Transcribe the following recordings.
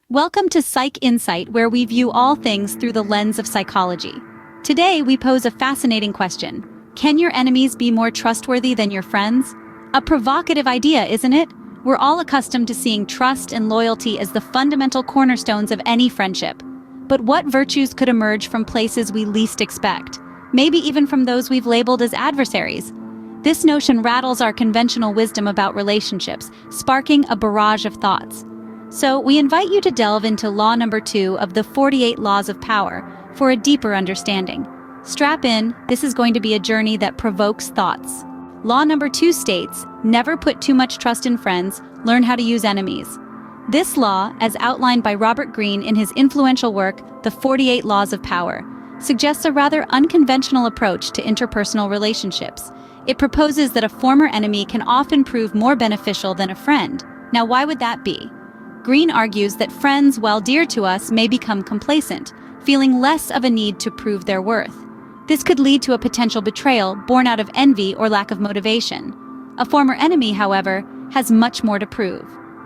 Welcome to Psych Insight, where we view all things through the lens of psychology. Today, we pose a fascinating question. Can your enemies be more trustworthy than your friends? A provocative idea, isn't it? We're all accustomed to seeing trust and loyalty as the fundamental cornerstones of any friendship. But what virtues could emerge from places we least expect? Maybe even from those we've labeled as adversaries. This notion rattles our conventional wisdom about relationships, sparking a barrage of thoughts. So, we invite you to delve into law number 2 of the 48 Laws of Power for a deeper understanding. Strap in, this is going to be a journey that provokes thoughts. Law number 2 states, never put too much trust in friends, learn how to use enemies. This law, as outlined by Robert Greene in his influential work, The 48 Laws of Power, suggests a rather unconventional approach to interpersonal relationships. It proposes that a former enemy can often prove more beneficial than a friend. Now, why would that be? Greene argues that friends, while dear to us, may become complacent, feeling less of a need to prove their worth. This could lead to a potential betrayal born out of envy or lack of motivation. A former enemy, however, has much more to prove.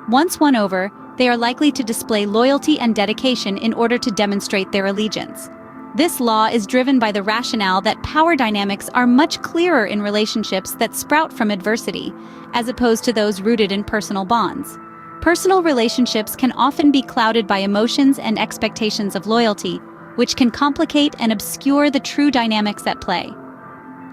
Once won over, they are likely to display loyalty and dedication in order to demonstrate their allegiance. This law is driven by the rationale that power dynamics are much clearer in relationships that sprout from adversity, as opposed to those rooted in personal bonds. Personal relationships can often be clouded by emotions and expectations of loyalty, which can complicate and obscure the true dynamics at play.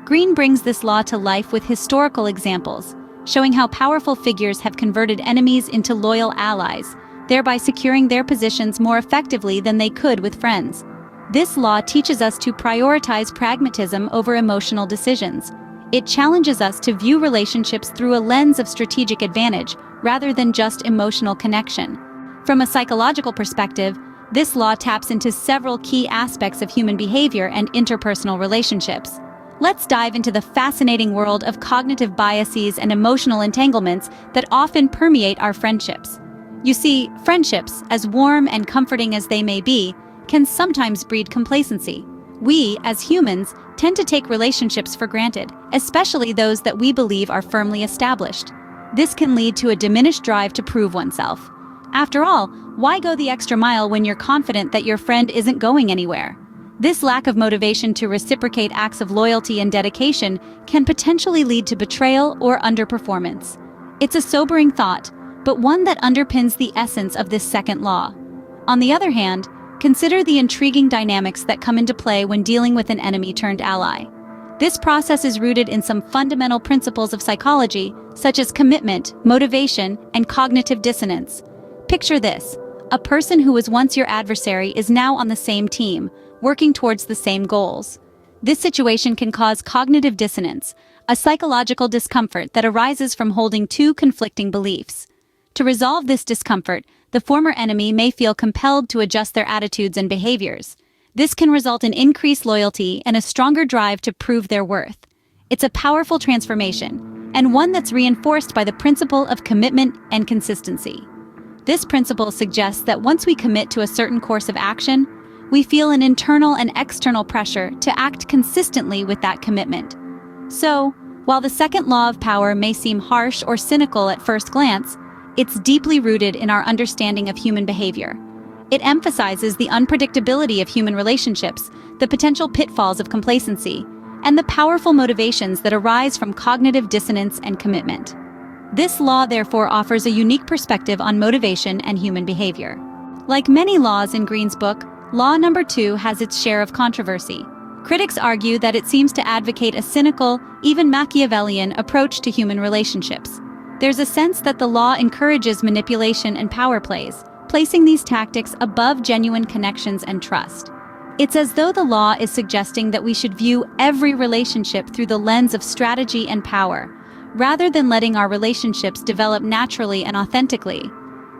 Greene brings this law to life with historical examples, showing how powerful figures have converted enemies into loyal allies, thereby securing their positions more effectively than they could with friends. This law teaches us to prioritize pragmatism over emotional decisions. It challenges us to view relationships through a lens of strategic advantage, rather than just emotional connection. From a psychological perspective, this law taps into several key aspects of human behavior and interpersonal relationships. Let's dive into the fascinating world of cognitive biases and emotional entanglements that often permeate our friendships. You see, friendships, as warm and comforting as they may be, can sometimes breed complacency. We, as humans, tend to take relationships for granted, especially those that we believe are firmly established. This can lead to a diminished drive to prove oneself. After all, why go the extra mile when you're confident that your friend isn't going anywhere? This lack of motivation to reciprocate acts of loyalty and dedication can potentially lead to betrayal or underperformance. It's a sobering thought, but one that underpins the essence of this second law. On the other hand, consider the intriguing dynamics that come into play when dealing with an enemy turned ally. This process is rooted in some fundamental principles of psychology, such as commitment, motivation, and cognitive dissonance. Picture this: a person who was once your adversary is now on the same team, working towards the same goals. This situation can cause cognitive dissonance, a psychological discomfort that arises from holding two conflicting beliefs. To resolve this discomfort, the former enemy may feel compelled to adjust their attitudes and behaviors. This can result in increased loyalty and a stronger drive to prove their worth. It's a powerful transformation, and one that's reinforced by the principle of commitment and consistency. This principle suggests that once we commit to a certain course of action, we feel an internal and external pressure to act consistently with that commitment. So, while the second law of power may seem harsh or cynical at first glance, it's deeply rooted in our understanding of human behavior. It emphasizes the unpredictability of human relationships, the potential pitfalls of complacency, and the powerful motivations that arise from cognitive dissonance and commitment. This law therefore offers a unique perspective on motivation and human behavior. Like many laws in Greene's book, Law number 2 has its share of controversy. Critics argue that it seems to advocate a cynical, even Machiavellian approach to human relationships. There's a sense that the law encourages manipulation and power plays, placing these tactics above genuine connections and trust. It's as though the law is suggesting that we should view every relationship through the lens of strategy and power, rather than letting our relationships develop naturally and authentically.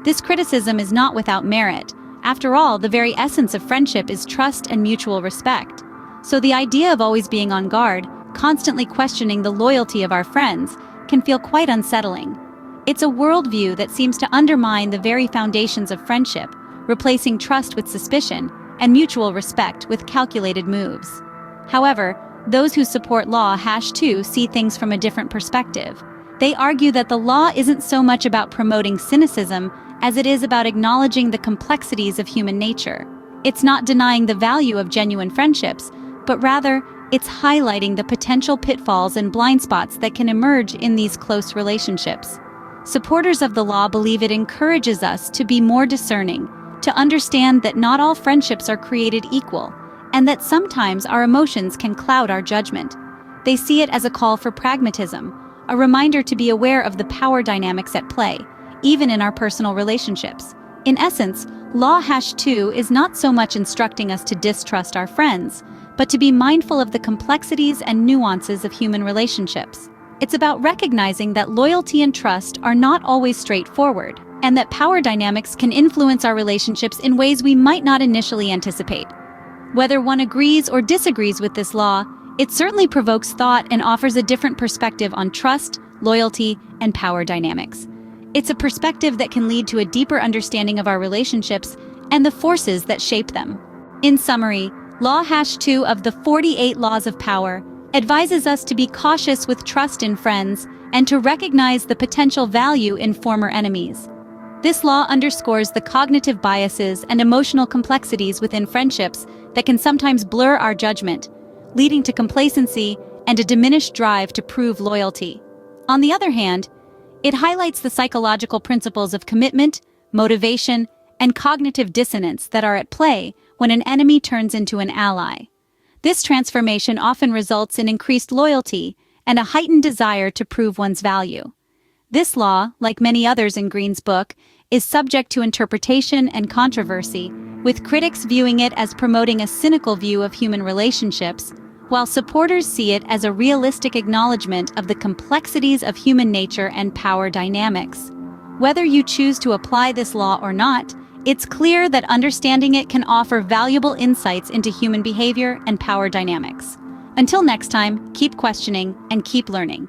This criticism is not without merit. After all, the very essence of friendship is trust and mutual respect. So the idea of always being on guard, constantly questioning the loyalty of our friends, can feel quite unsettling. It's a worldview that seems to undermine the very foundations of friendship, replacing trust with suspicion and mutual respect with calculated moves. However, those who support Law #2 see things from a different perspective. They argue that the law isn't so much about promoting cynicism as it is about acknowledging the complexities of human nature. It's not denying the value of genuine friendships, but rather, it's highlighting the potential pitfalls and blind spots that can emerge in these close relationships. Supporters of the law believe it encourages us to be more discerning, to understand that not all friendships are created equal, and that sometimes our emotions can cloud our judgment. They see it as a call for pragmatism, a reminder to be aware of the power dynamics at play, even in our personal relationships. In essence, Law #2 is not so much instructing us to distrust our friends, but to be mindful of the complexities and nuances of human relationships. It's about recognizing that loyalty and trust are not always straightforward, and that power dynamics can influence our relationships in ways we might not initially anticipate. Whether one agrees or disagrees with this law, it certainly provokes thought and offers a different perspective on trust, loyalty, and power dynamics. It's a perspective that can lead to a deeper understanding of our relationships and the forces that shape them. In summary, Law #2 of the 48 Laws of Power advises us to be cautious with trust in friends and to recognize the potential value in former enemies. This law underscores the cognitive biases and emotional complexities within friendships that can sometimes blur our judgment, leading to complacency and a diminished drive to prove loyalty. On the other hand, it highlights the psychological principles of commitment, motivation, and cognitive dissonance that are at play when an enemy turns into an ally. This transformation often results in increased loyalty and a heightened desire to prove one's value. This law, like many others in Greene's book, is subject to interpretation and controversy, with critics viewing it as promoting a cynical view of human relationships, while supporters see it as a realistic acknowledgement of the complexities of human nature and power dynamics. Whether you choose to apply this law or not, it's clear that understanding it can offer valuable insights into human behavior and power dynamics. Until next time, keep questioning and keep learning.